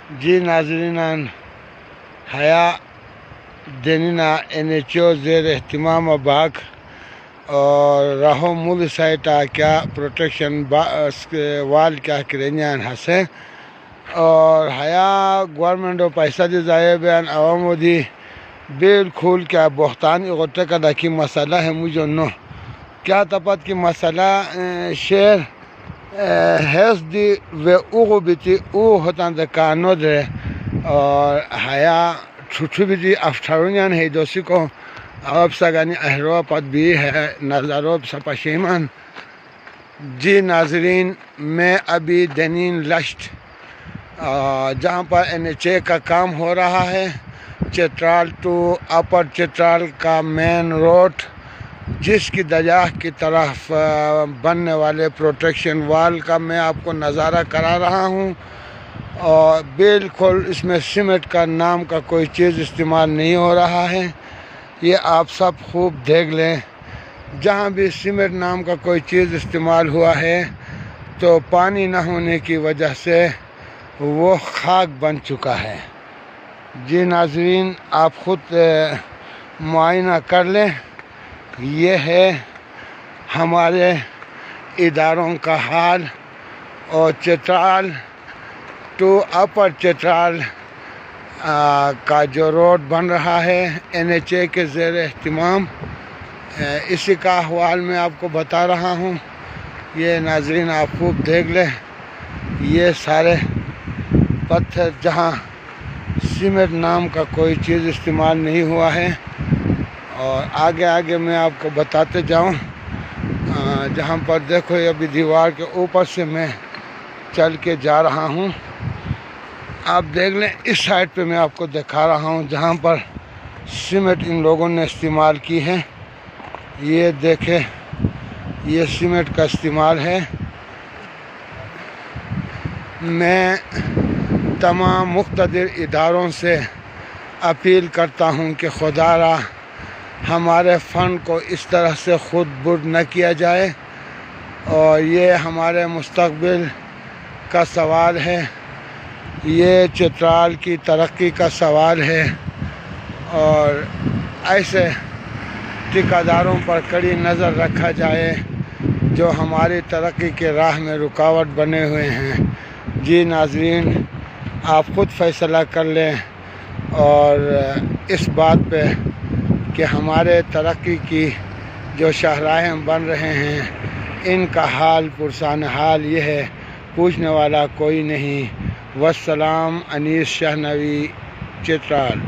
جی ناظرین، حیا دنینا NHO زیر اہتمام باغ اور راہو مول سائٹا کیا پروٹیکشن وال کیا کرینیان ہسے اور حیا گورنمنٹ پیسہ دی ضائع بیان عوامو دی بالکل کیا بہتانی غٹے کا دا کی مسئلہ ہے مجھے نو کیا تپت کی مسئلہ شیر حیث دی و اوغو بیتی او ہوتان دا کانو دے اور حیا چھوٹو بیتی افترونیان ہے دوسی کو اب سگانی احرو پت بھی ہے نظرو سپشیمان۔ جی ناظرین، میں ابھی دنین لشت جہاں پر NHA کا کام ہو رہا ہے، چترال ٹو اپر چترال کا مین روڈ جس کی دریا کی طرف بننے والے پروٹیکشن وال کا میں آپ کو نظارہ کرا رہا ہوں، اور بالکل اس میں سیمنٹ کا نام کا کوئی چیز استعمال نہیں ہو رہا ہے۔ یہ آپ سب خوب دیکھ لیں، جہاں بھی سیمنٹ نام کا کوئی چیز استعمال ہوا ہے تو پانی نہ ہونے کی وجہ سے وہ خاک بن چکا ہے۔ جی ناظرین، آپ خود معائنہ کر لیں، یہ ہے ہمارے اداروں کا حال، اور چترال ٹو اپر چترال کا جو روڈ بن رہا ہے NHA کے زیر اہتمام، اسی کا احوال میں آپ کو بتا رہا ہوں۔ یہ ناظرین آپ خوب دیکھ لیں، یہ سارے پتھر جہاں سیمنٹ نام کا کوئی چیز استعمال نہیں ہوا ہے، اور آگے آگے میں آپ کو بتاتے جاؤں۔ جہاں پر دیکھو یہ ابھی دیوار کے اوپر سے میں چل کے جا رہا ہوں، آپ دیکھ لیں اس سائڈ پہ میں آپ کو دکھا رہا ہوں جہاں پر سیمنٹ ان لوگوں نے استعمال کی ہے۔ یہ دیکھیں، یہ سیمنٹ کا استعمال ہے۔ میں تمام مقتدر اداروں سے اپیل کرتا ہوں کہ خدا را ہمارے فنڈ کو اس طرح سے خود برد نہ کیا جائے، اور یہ ہمارے مستقبل کا سوال ہے، یہ چترال کی ترقی کا سوال ہے، اور ایسے ٹھیکیداروں پر کڑی نظر رکھا جائے جو ہماری ترقی کے راہ میں رکاوٹ بنے ہوئے ہیں۔ جی ناظرین، آپ خود فیصلہ کر لیں، اور اس بات پہ کہ ہمارے ترقی کی جو شاہراہیں بن رہے ہیں ان کا حال پرسان حال یہ ہے، پوچھنے والا کوئی نہیں۔ والسلام، انیس شاہ نوی، چترال۔